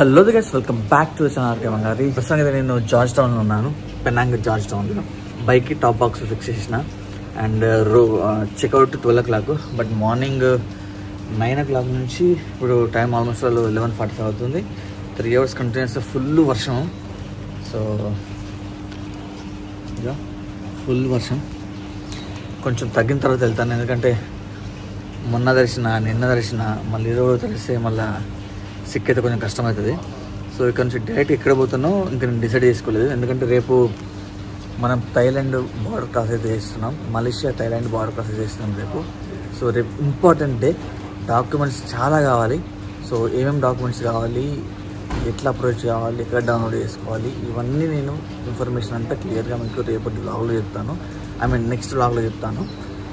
Hello guys, welcome back to the channel RK Bangari. ప్రస్తుతానికి నేను George Town లో ఉన్నాను, పెనాంగ్ జార్జ్ టౌన్ లో. బైక్ కి టాప్ బాక్స్ ఫిక్స్ చేసిన and checkout 12 o'clock. But morning 9 o'clock నుంచి ఇప్పుడు టైం ఆల్మోస్ట్ 11:45 అవుతుంది. 3 hours కంటిన్యూస్ ఫుల్ వర్షం. సో ఫుల్ వర్షం కొంచెం తగ్గిన తర్వాత వెళ్తాను, ఎందుకంటే మొన్న దర్శన నిన్న దర్శన మళ్ళీ ఈరోజు తెలిస్తే మళ్ళీ సిక్ అయితే కొంచెం కష్టమవుతుంది. సో ఇక్కడ నుంచి డైరెక్ట్ ఎక్కడ పోతానో ఇంకా నేను డిసైడ్ చేసుకోలేదు, ఎందుకంటే రేపు మనం థాయిలాండ్ బార్డర్ క్రాస్ అయితే చేస్తున్నాం, మలేషియా థాయిలాండ్ బార్డర్ క్రాస్ చేస్తున్నాం రేపు. సో రేపు ఇంపార్టెంట్ డే, డాక్యుమెంట్స్ చాలా కావాలి. సో ఏమేమి డాక్యుమెంట్స్ కావాలి, ఎట్లా అప్రోచ్ కావాలి, ఎక్కడ డౌన్లోడ్ చేసుకోవాలి, ఇవన్నీ నేను ఇన్ఫర్మేషన్ అంతా క్లియర్గా మీకు రేపటి వ్లాగ్లో చెప్తాను, నెక్స్ట్ వ్లాగ్లో చెప్తాను.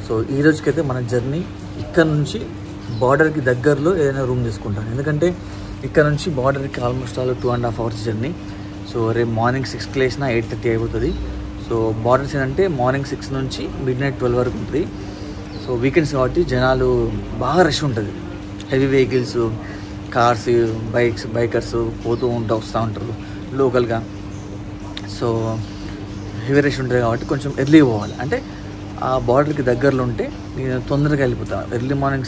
సో ఈ రోజుకైతే మన జర్నీ ఇక్కడ నుంచి బార్డర్కి దగ్గరలో ఏదైనా రూమ్ తీసుకుంటాను, ఎందుకంటే ఇక్కడ నుంచి బార్డర్కి ఆల్మోస్ట్ 2.5 hours జర్నీ. సో రేపు మార్నింగ్ 6కి లేచినా 8:30 అయిపోతుంది. సో బార్డర్స్ ఏంటంటే మార్నింగ్ 6 నుంచి midnight 12 వరకు ఉంటుంది. సో వీకెండ్స్ కాబట్టి జనాలు బాగా రష్ ఉంటుంది, హెవీ వెహికల్స్, కార్స్, బైకర్స్ పోతూ వస్తూ ఉంటారు లోకల్గా. సో హెవీ రష్ ఉంటుంది కాబట్టి కొంచెం ఎర్లీ పోవాలి, అంటే ఆ బార్డర్కి దగ్గరలో ఉంటే నేను తొందరగా వెళ్ళిపోతాను. ఎర్లీ మార్నింగ్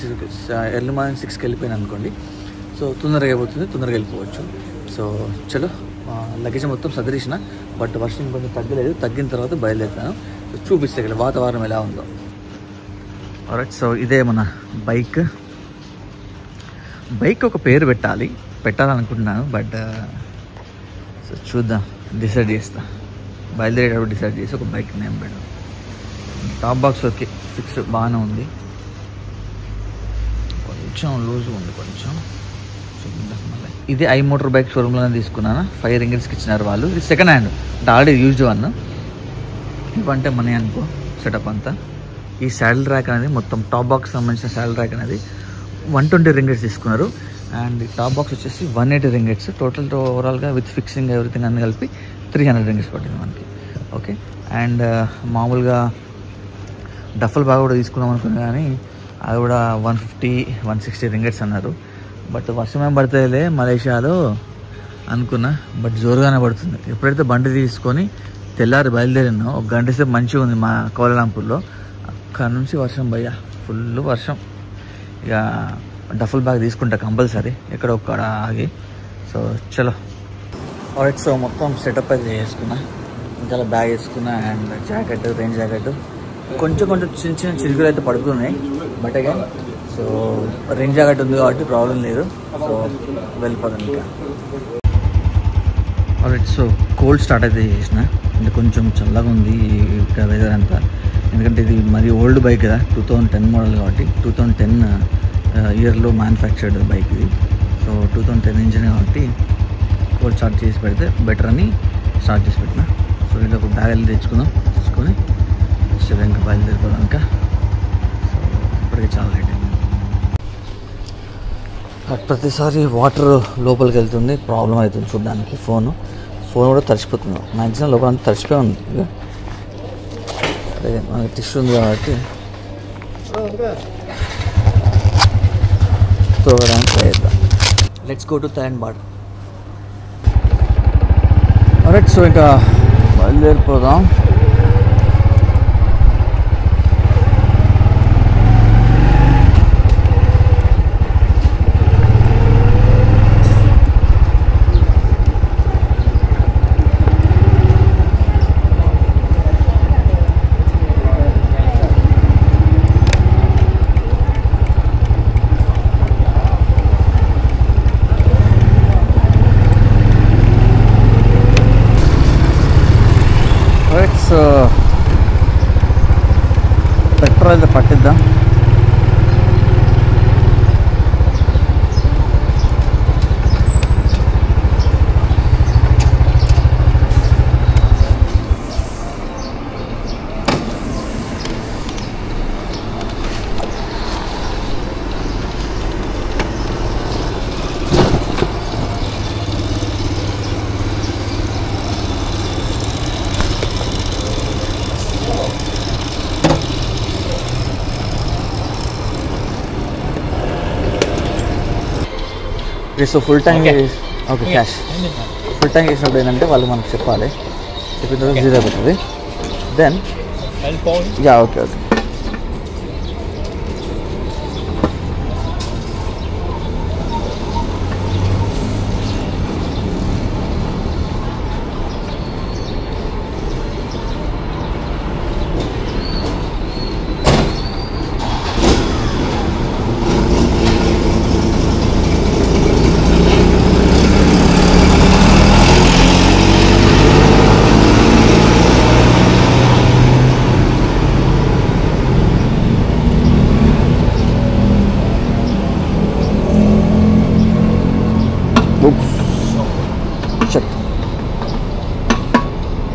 6కి వెళ్ళిపోయాను అనుకోండి, సో తొందరగా అయిపోతుంది, తొందరగా వెళ్ళిపోవచ్చు. సో చలో లగేజ్ మొత్తం సదరేసిన, బట్ వర్షం కొంచెం తగ్గలేదు, తగ్గిన తర్వాత బయలుదేరుతాను. చూపిస్తే ఇక్కడ వాతావరణం ఎలా ఉందో. ఆల్రైట్, సో ఇదే మన బైక్ ఒక పేరు పెట్టాలనుకుంటున్నాను, బట్ సో చూద్దాం, డిసైడ్ చేస్తా. బయలుదేరేటప్పుడు డిసైడ్ చేసి ఒక బైక్ నేమ్ పెడదాం. టాప్ బాక్స్ ఓకే, ఫిక్స్ బాగానే ఉంది, కొంచెం లూజ్ ఉంది కొంచెం. ఇది ఐ మోటార్ బైక్ షోరూమ్లోనే తీసుకున్నాను, 5 ringgits ఇచ్చినారు వాళ్ళు. ఇది సెకండ్ హ్యాండ్, అంటే ఆల్రెడీ యూజ్డ్ వన్. ఇవంటే మనీ అనుకో సెటప్ అంతా. ఈ శాడిల్ ర్యాక్ అనేది మొత్తం టాప్ బాక్స్ సంబంధించిన శాడిల్ ర్యాక్ అనేది 120 ringgits తీసుకున్నారు. అండ్ ఈ టాప్ బాక్స్ వచ్చేసి 180 ringgits. టోటల్ ఓవరాల్గా విత్ ఫిక్సింగ్ ఎవ్రీథింగ్ అన్ని కలిపి 300 ringgits పట్టింది మనకి. ఓకే, అండ్ మామూలుగా డఫల్ బ్యాగ్ కూడా తీసుకుందాం అనుకున్నా, కానీ అది కూడా 150-160 ringgits అన్నారు. బట్ వర్షం ఏం పడతాయిలే మలేషియాలో అనుకున్నా, బట్ జోరుగానే పడుతుంది. ఎప్పుడైతే బండి తీసుకొని తెల్లారి బయలుదేరినో 1 గంట సేపు మంచిగా ఉంది మా కౌలాలంపూర్లో, అక్కడ నుంచి వర్షం భయ్యా, ఫుల్ వర్షం. ఇక డఫల్ బ్యాగ్ తీసుకుంటా కంపల్సరీ, ఎక్కడ ఒక్కడ ఆగి. సో చలో ఆల్రైట్, సో మొత్తం సెటప్ అయితే చేసుకున్నా, ఇంకా బ్యాగ్ వేసుకున్నా, అండ్ జాకెట్, రెయిన్ జాకెట్, కొంచెం చిన్న చిరుకులు అయితే పడుతున్నాయి, బట్ అగా సో రెయిన్ జాకెట్ ఉంది కాబట్టి ప్రాబ్లం లేదు. సో వెళ్ళిపోతాను ఇంకా. ఆల్రైట్, సో కోల్డ్ స్టార్ట్ అయితే చేసిన, అంటే కొంచెం చల్లగా ఉంది ఇక్కడ వెదర్ అంతా, ఎందుకంటే ఇది మరి ఓల్డ్ బైక్ కదా, 2010 మోడల్ కాబట్టి, 2010 ఇయర్లో మ్యానుఫ్యాక్చర్డ్ బైక్ ఇది. సో 2010 ఇంజిన్ కాబట్టి కోల్డ్ స్టార్ట్ చేసి పెడితే బెటర్ అని స్టార్ట్ చేసి పెట్టిన. సో ఇది ఒక బ్యాగ్ వెళ్ళి తెచ్చుకుందాం, తెచ్చుకొని ఇంకా బయలుదేరిపోదాం ఇంకా. సో ఇప్పటికే చాలా లేట్ అయింది. ప్రతిసారి వాటర్ లోపలికి వెళ్తుంది, ప్రాబ్లం అవుతుంది చూడడానికి. ఫోన్ కూడా తడిచిపోతుంది, మ్యాక్సిమం లోపల అంతా తడిచిపోయి ఉంది. అదే మనకి టిష్యూ ఉంది కాబట్టి తోగడానికి ట్రై చేద్దాం. Let's go to Thailand border. Alright, so ఇంకా బయలుదేరిపోదాం. సో పెట్రోల్ అయితే పట్టిద్దాం. Okay, so full tank is okay cash. Full tank వేసినప్పుడు ఏంటంటే వాళ్ళు మనకు చెప్పాలి, చెప్పిన తర్వాత జీరో అవుతుంది. Then yeah okay okay.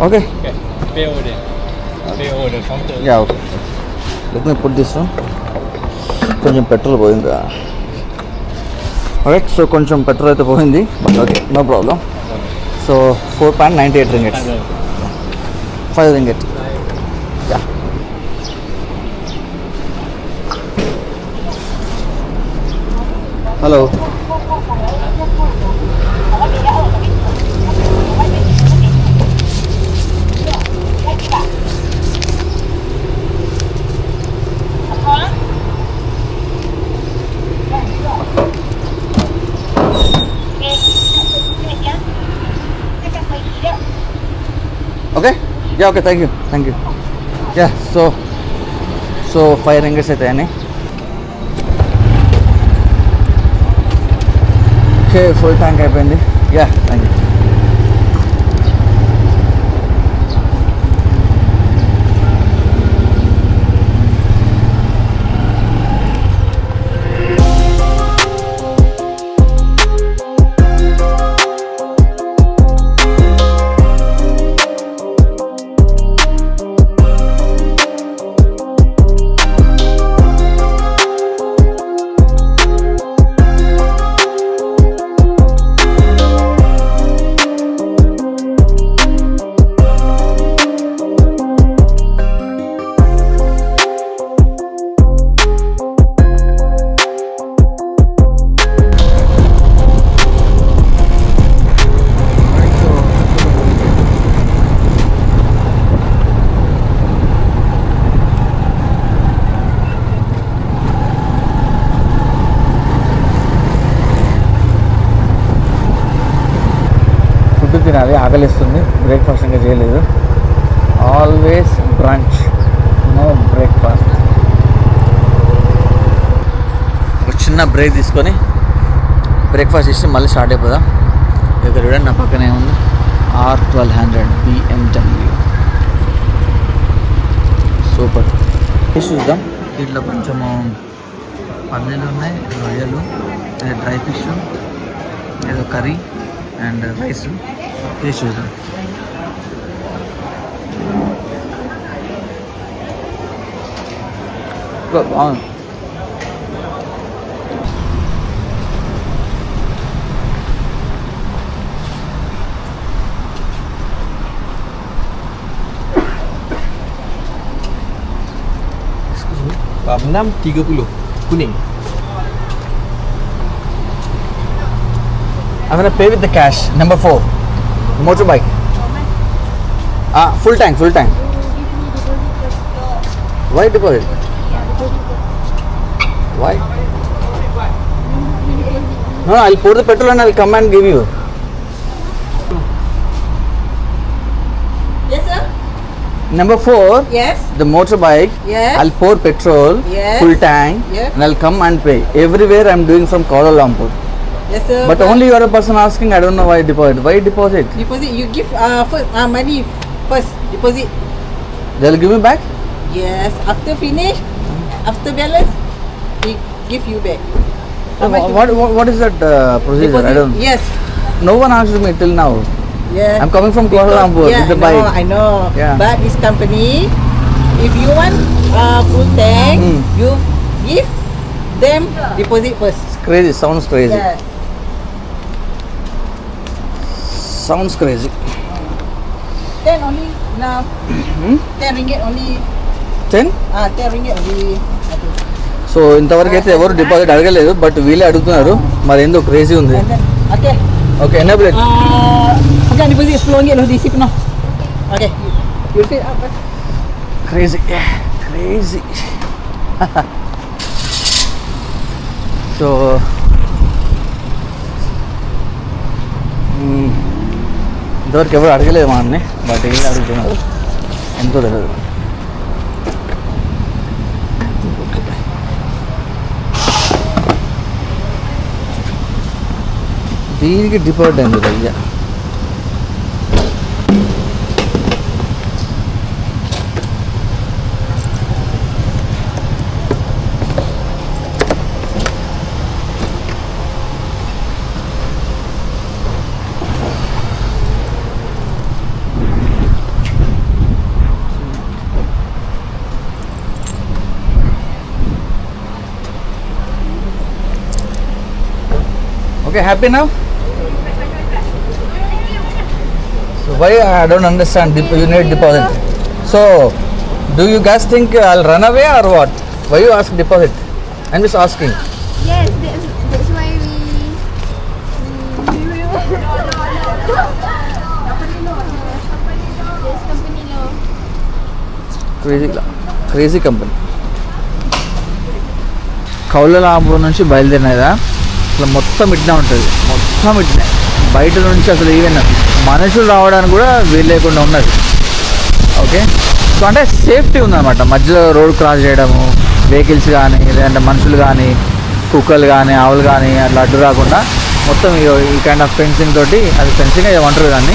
Okay. Pay order. Pay order counter. Yeah, okay. Let me put this one. కొంచెం పెట్రోల్ పోయింది. రైట్, సో కొంచెం పెట్రోల్ అయితే పోయింది, but okay no problem. So 4.98 ringgit. 5 ringgit. Yeah. Hello. Okay? Yeah, okay, thank you. Yeah, so 5 ringgit అయితే అని. Okay, full tank అయిపోయింది. Yeah, thank you. తినాలి, ఆకలిస్తుంది. బ్రేక్ఫాస్ట్ ఇంకా చేయలేదు. Always brunch, no breakfast. ఒక చిన్న బ్రేక్ తీసుకొని బ్రేక్ఫాస్ట్ ఇచ్చి మళ్ళీ స్టార్ట్ అయిపోదాం. ఇక్కడ చూడండి, నా పక్కనే ఉంది R1200 BMW. సూపర్. చూద్దాం. దీంట్లో కొంచెము పన్నీళ్ళు ఉన్నాయి, రొయ్యలు, డ్రై ఫిష్, ఏదో కర్రీ అండ్ రైస్. టేస్ట్ చూద్దాం. బాగుంది. Bab 6.30 kuning. I'm gonna pay with the cash. Number 4, motorbike. Full tank. Why deposit? Why? No, I'll pour the petrol and I'll come and give you. Yes, sir. Number 4. Yes. The motorbike. Yes. I'll pour petrol. Yes. Full tank. Yes. And I'll come and pay. Everywhere I'm doing from Kuala Lumpur. Yes, sir. But only you are a person asking. I don't know why deposit. Why deposit? Deposit. You give first money first. Deposit. They'll give me back. Yes. After finish, after balance, he give you back. What is that procedure? Deposit. I don't. Yes. No one asked me till now. Yeah. I'm coming from Kuala Lumpur Yeah, with the bike. I know. Yeah. But this company, if you want full tank, you give them deposit first. It's crazy. Sounds crazy. Yes. Sounds crazy. 10 only now. 10 ringgit only. 10? 10 ringgit only. So ఇంతవరకు అయితే ఎవరు deposit అడగలేదు, but వీళ్ళే అడుగుతున్నారు. మరి ఏందో crazy ఉంది. And then, okay. Okay enable it. Pegang deposit RM10 loh diisi penuh. Okay. You see apa? Crazy. So ఇంతవరకు ఎవరు అడగలేదు మా అన్నీ, బట్ ఏం అడుగుతున్నారు ఎంతో తెలియదు. దీనికి డిపాజిట్ అయింది అయ్యా. Okay, happy now? So why I don't understand, you need deposit. So do you guys think I'll run away or what? Why you ask deposit? I'm just asking. Yes, that's why we will. Yes, company law. Crazy company. కౌలలాంపూర్ నుంచి బయలుదేరినదా అసలు మొత్తం ఇట్లా ఉంటుంది, మొత్తం ఇట్లా బయట నుంచి అసలు ఈవెన్ మనుషులు రావడానికి కూడా వీలు లేకుండా ఉన్నది. ఓకే, సో అంటే సేఫ్టీ ఉందన్నమాట. మధ్యలో రోడ్ క్రాస్ చేయడము, వెహికల్స్ కానీ లేదంటే మనుషులు కానీ కుక్కలు కానీ ఆవులు కానీ అట్లా అడ్డు రాకుండా మొత్తం ఈ కైండ్ ఆఫ్ ఫెన్సింగ్ తోటి, అది ఫెన్సింగ్ ఏమంటారు కానీ,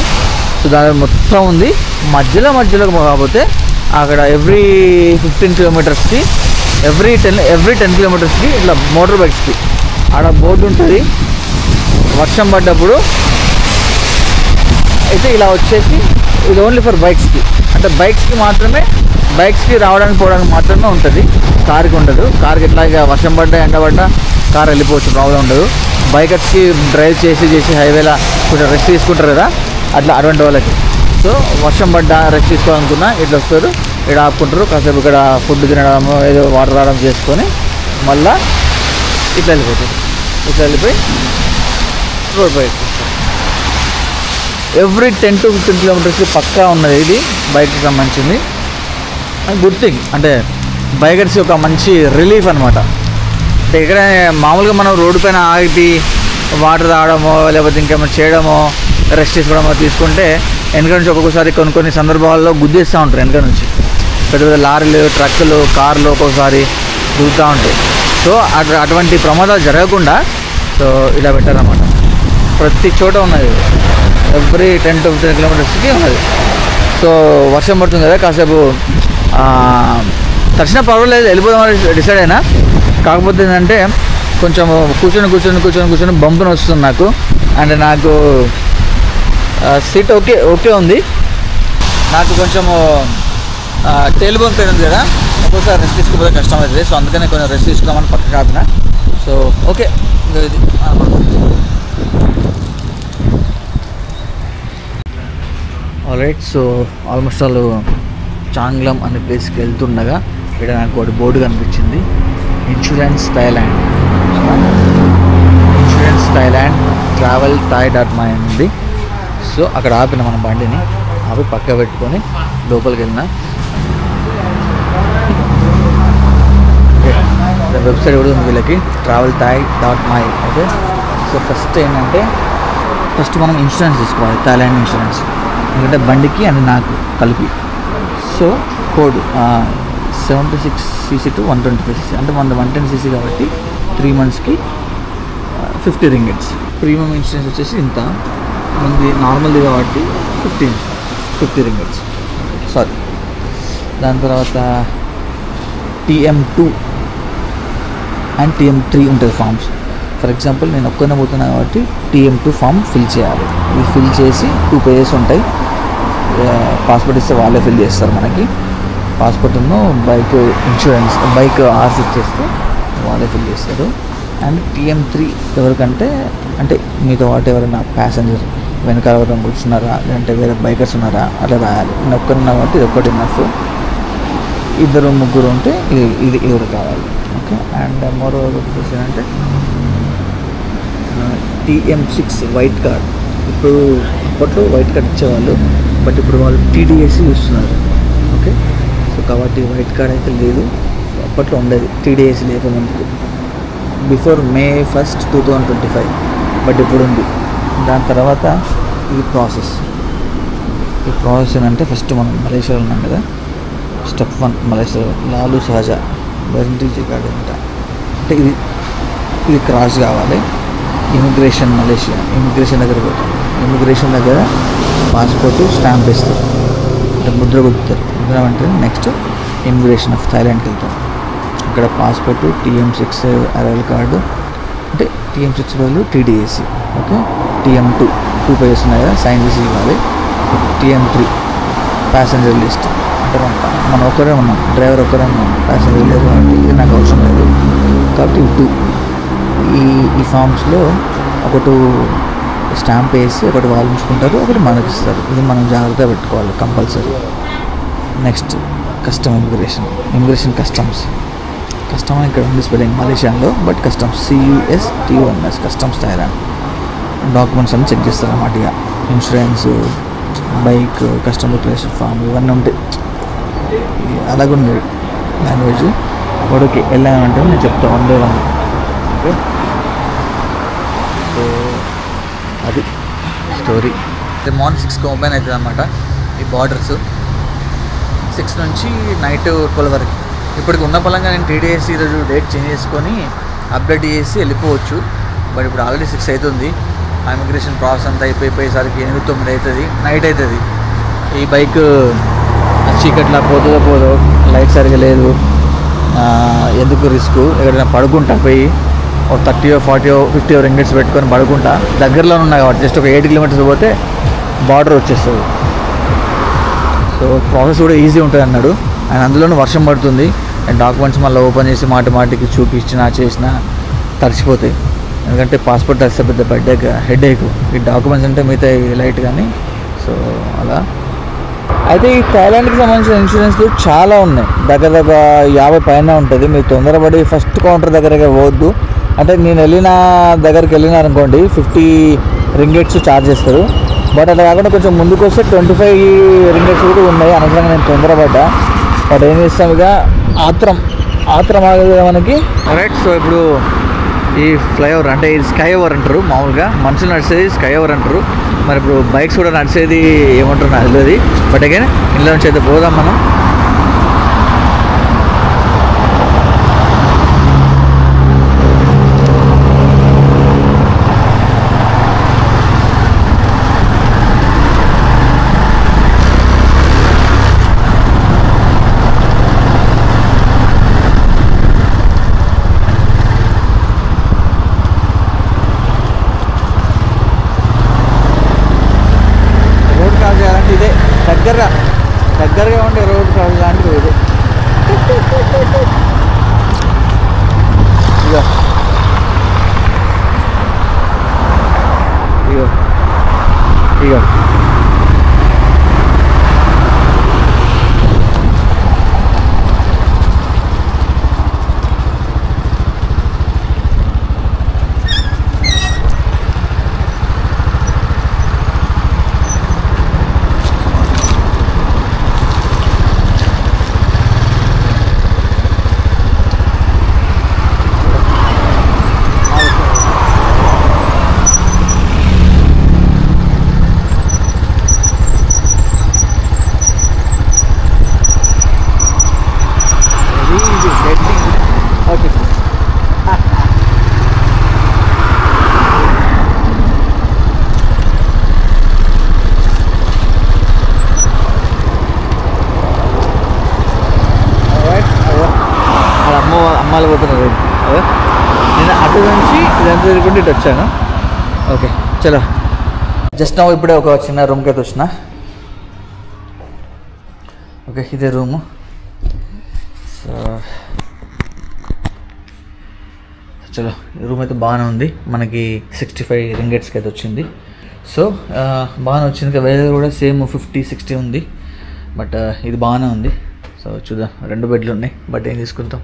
సో దాని మొత్తం ఉంది. మధ్యలో కాకపోతే అక్కడ ఎవ్రీ 15 కిలోమీటర్స్కి ఎవ్రీ 10 కిలోమీటర్స్కి ఇట్లా మోటార్ బైక్స్కి ఆడ బోర్డు ఉంటుంది. వర్షం పడ్డప్పుడు అయితే ఇలా వచ్చేసి ఇది ఓన్లీ ఫర్ బైక్స్కి, అంటే బైక్స్కి మాత్రమే, బైక్స్కి రావడానికి పోవడానికి మాత్రమే ఉంటుంది, కార్కి ఉండదు. కార్కి ఇట్లా ఇక వర్షం పడ్డా ఎండబడ్డా కార్ వెళ్ళిపోవచ్చు, ప్రాబ్లం ఉండదు. బైకర్స్కి డ్రైవ్ చేసి హైవేలా కొంచెం రెస్ట్ తీసుకుంటారు కదా, అట్లా అటువంటి వాళ్ళకి. సో వర్షం పడ్డా రెస్ట్ తీసుకోవాలనుకున్నా ఇట్లా వస్తారు, ఇక్కడ ఆపుకుంటారు, కాసేపు ఇక్కడ ఫుడ్ తినడము ఏదో వాటర్ రావడం చేసుకొని మళ్ళీ ఇట్లా వెళ్ళిపోతారు. ఇట్లా వెళ్ళిపోయి రోడ్ బైక్ ఎవ్రీ 10 to 15 కిలోమీటర్స్కి పక్కా ఉన్నది. ఇది బైక్కి సంబంధించింది. గుడ్ థింగ్, అంటే బైకర్స్ ఒక మంచి రిలీఫ్ అనమాట. అంటే ఇక్కడ మామూలుగా మనం రోడ్డు పైన ఆగి వాటర్ తాగడమో లేకపోతే ఇంకేమైనా చేయడమో రెస్ట్ తీసుకోవడమో తీసుకుంటే వెనక నుంచి ఒక్కొక్కసారి కొన్ని సందర్భాల్లో గుద్దేస్తూ ఉంటారు. వెనక నుంచి పెద్ద లారీలు, ట్రక్కులు, కార్లు ఒక్కొక్కసారి దిగుతూ ఉంటాయి. సో అటువంటి ప్రమాదాలు జరగకుండా సో ఇలా పెట్టారన్నమాట. ప్రతి చోట ఉన్నది, ఎవ్రీ 10 to 15 కిలోమీటర్స్కి ఉన్నది. సో వర్షం పడుతుంది కదా, కాసేపు తక్షణ పర్వాలేదు వెళ్ళిపోదామని డిసైడ్ అయినా. కాకపోతే ఏంటంటే కొంచెం కూర్చొని బంపుని వస్తుంది నాకు. అంటే నాకు సీట్ ఓకే ఉంది, నాకు కొంచెము టేల్ బోన్ పెయిన్ ఉంది కదా, ఒక్కోసారి రెస్ట్ తీసుకోకపోతే కష్టం అవుతుంది. సో అందుకనే కొంచెం రెస్ట్ తీసుకుందామని పక్కకు ఆపిన. సో ఓకే, ఇది ఆల్రైట్. సో ఆల్మోస్ట్ ఆల్ చాంగ్లం అనే ప్లేస్కి వెళ్తుండగా ఇక్కడ నాకు ఒకటి బోర్డు కనిపించింది, ఇన్సూరెన్స్ థాయిలాండ్ ట్రావెల్ thai.my ఉంది. సో అక్కడ ఆపిన మన బండిని ఆపి పక్క పెట్టుకొని లోపలికి వెళ్ళిన. వెబ్సైట్ కూడా ఉంది వీళ్ళకి, travel thai.my. Okay, so first ఏంటంటే మనం ఇన్సూరెన్స్ తీసుకోవాలి, థాయిలాండ్ ఇన్సూరెన్స్. ఎందుకంటే బండికి అండ్ నాకు కలిపి. So code 76cc to 125cc, అంటే మన 110cc కాబట్టి 3 monthsకి 50 ringgits. ప్రీమియం ఇన్సూరెన్స్ వచ్చేసి ఇంత, ముందు నార్మల్ది కాబట్టి 50 ringgits. సారీ, దాని తర్వాత TM2 అండ్ TM3 ఉంటుంది ఫామ్స్. ఫర్ ఎగ్జాంపుల్ నేను ఒక్కనే పోతున్నా కాబట్టి TM2 ఫామ్ ఫిల్ చేయాలి. ఇవి ఫిల్ చేసి 2 pages ఉంటాయి. పాస్పోర్ట్ ఇస్తే వాళ్ళే ఫిల్ చేస్తారు మనకి. పాస్పోర్ట్ను బైక్ ఇన్సూరెన్స్, బైక్ ఆర్స్ ఇచ్చేస్తే వాళ్ళే ఫిల్ చేస్తారు. అండ్ TM3 ఎవరికంటే అంటే మీతో పాటు ఎవరైనా ప్యాసింజర్ వెనకాల ఎవరైనా కూర్చున్నారా లేదంటే వేరే బైకర్స్ ఉన్నారా అట్లా రాయాలి. నేను ఒక్కరున్నా కాబట్టి ఇది ఒక్కటి ఇన్నఫ్. 2, 3 ఉంటే ఇది ఎవరు కావాలి. ఓకే, అండ్ మరో వచ్చేసి అంటే TM6 వైట్ కార్డ్. ఇప్పుడు అప్పట్లో వైట్ కార్డ్ ఇచ్చేవాళ్ళు, బట్ ఇప్పుడు వాళ్ళు TDSC చూస్తున్నారు. ఓకే, సో కాబట్టి వైట్ కార్డ్ అయితే లేదు, అప్పట్లో ఉండేది TDSC లేకముందుకు, బిఫోర్ May 1st, 2025, బట్ ఇప్పుడు ఉంది. దాని తర్వాత ఈ ప్రాసెస్ ఏంటంటే ఫస్ట్ మనం మలేషియాలో ఉన్నాం కదా, స్టెప్ 1 మలేషియాలో లాలు సహజ బెంటీజీ కార్డు అంటే ఇది క్రాస్ కావాలి. ఇమిగ్రేషన్ మలేషియా, ఇమిగ్రేషన్ దగ్గర పోతాం. ఇమిగ్రేషన్ దగ్గర పాస్పోర్ట్ స్టాంప్ ఇస్తారు, అంటే ముద్ర కొడుతారు. ముద్ర అంటే నెక్స్ట్ ఇమిగ్రేషన్ ఆఫ్ థాయిలాండ్కి వెళ్తాం. అక్కడ పాస్పోర్ట్, TM6 అరైవల్ కార్డు, అంటే TM6 బదులు TDSC. ఓకే, TM2 2 పేజెస్ ఉన్నాయి కదా, సైన్ చేసి ఇవ్వాలి. TM3 ప్యాసింజర్ లిస్ట్, అంటే మనం ఒక్కరే ఉన్నాం, డ్రైవర్ ఒక్కరే ఉన్నాం, ప్యాసింజర్ లేదు కాబట్టి ఇది నాకు అవసరం లేదు. కాబట్టి 2 ఈ ఫామ్స్లో ఒకటి స్టాంప్ వేసి ఒకటి వాళ్ళు ఉంచుకుంటారు, ఒకటి మనకి ఇస్తారు. ఇది మనం జాగ్రత్తగా పెట్టుకోవాలి కంపల్సరీ. నెక్స్ట్ ఇమిగ్రేషన్ కస్టమ్స్ ఇక్కడ ఉంది స్పెల్లింగ్ మలేషియాలో, but customs CUSTOMS customs Thailand. Documents అన్నీ చెక్ చేస్తారు అన్నమాట. ఇక insurance, bike, customer declaration form ఇవన్నీ ఉంటాయి. అలాగుంది లాంగ్వేజ్. వాడికి వెళ్ళామంటే నేను చెప్తాను 1 by 1. ఓకే, సో అది స్టోరీ. మార్నింగ్ 6కి ఓపెన్ అవుతుంది అన్నమాట ఈ బార్డర్స్. 6 నుంచి నైట్ 12 వరకు. ఇప్పటికి ఉన్న పలంగా నేను TDSC ఈరోజు డేట్ చేంజ్ చేసుకొని అప్డేట్ చేసి వెళ్ళిపోవచ్చు, బట్ ఇప్పుడు ఆల్రెడీ 6 అవుతుంది. ఆ ఇమిగ్రేషన్ ప్రాసెస్ అంతా అయిపోయేసరికి 8-9 అవుతుంది, నైట్ అవుతుంది. ఈ బైక్ చీకట్లా పోదో లైట్ సరిగా లేదు, ఎందుకు రిస్క్. ఎక్కడైనా పడుకుంటా పోయి ఒక 30, 40, 50 రింగిట్స్ పెట్టుకొని పడుకుంటా. దగ్గరలో ఉన్నా కాబట్టి జస్ట్ ఒక 8 కిలోమీటర్స్ పోతే బార్డర్ వచ్చేస్తుంది. సో ప్రాసెస్ కూడా ఈజీ ఉంటుంది అన్నాడు. అండ్ అందులోనూ వర్షం పడుతుంది, అండ్ డాక్యుమెంట్స్ మళ్ళీ ఓపెన్ చేసి మాటికి చూపించినా చేసినా తడిసిపోతాయి. ఎందుకంటే పాస్పోర్ట్ తడిస్తే పెద్ద హెడేక్. ఈ డాక్యుమెంట్స్ అంటే మిగతా లైట్ కానీ. సో అలా అయితే ఈ థాయిలాండ్కి సంబంధించిన ఇన్సూరెన్స్లు చాలా ఉన్నాయి, దగ్గర 50 పైన ఉంటుంది. మీరు తొందరపడి ఫస్ట్ కౌంటర్ దగ్గరగా పోవద్దు. అంటే నేను దగ్గరికి వెళ్ళినారనుకోండి 50 రింగిట్స్ ఛార్జ్ చేస్తారు, బట్ అట్లా కాకుండా కొంచెం ముందుకు వస్తే 25 రింగిట్స్ కూడా ఉన్నాయి. అనవసరంగా నేను తొందరపడ్డా, బట్ ఏం చేస్తాం ఇక ఆత్రం ఆగదు మనకి. రైట్, సో ఇప్పుడు ఈ ఫ్లైఓవర్ అంటే ఇది స్కై ఓవర్ అంటారు, మామూలుగా మనుషులు నడిచేది స్కై ఓవర్ అంటారు. మరి ఇప్పుడు బైక్స్ కూడా నడిచేది ఏమంటారు నాకు తెలియదు, బట్ అగైన్ ఇంట్లో నుంచి అయితే పోదాం మనం. దగ్గరగా ఉండే రోడ్ క్రాస్ లాంటిది ఇది. ఇగో అమ్మాలు పోతున్నారు. నేను అటు నుంచి ఇదంతా తిరుగుకుంటే ఇటు వచ్చాను. ఓకే చలో, జస్ట్ నా ఇప్పుడే ఒక చిన్న రూమ్కి అయితే వచ్చిన. ఓకే ఇదే రూము. సో చలో, రూమ్ అయితే బాగానే ఉంది. మనకి 65 రింగిట్స్కి అయితే వచ్చింది. సో బాగానే వచ్చింది. వేరే కూడా సేమ్ 50-60 ఉంది, బట్ ఇది బాగానే ఉంది. సో చూద్దాం, 2 బెడ్లు ఉన్నాయి, బట్ ఏం తీసుకుంటాం.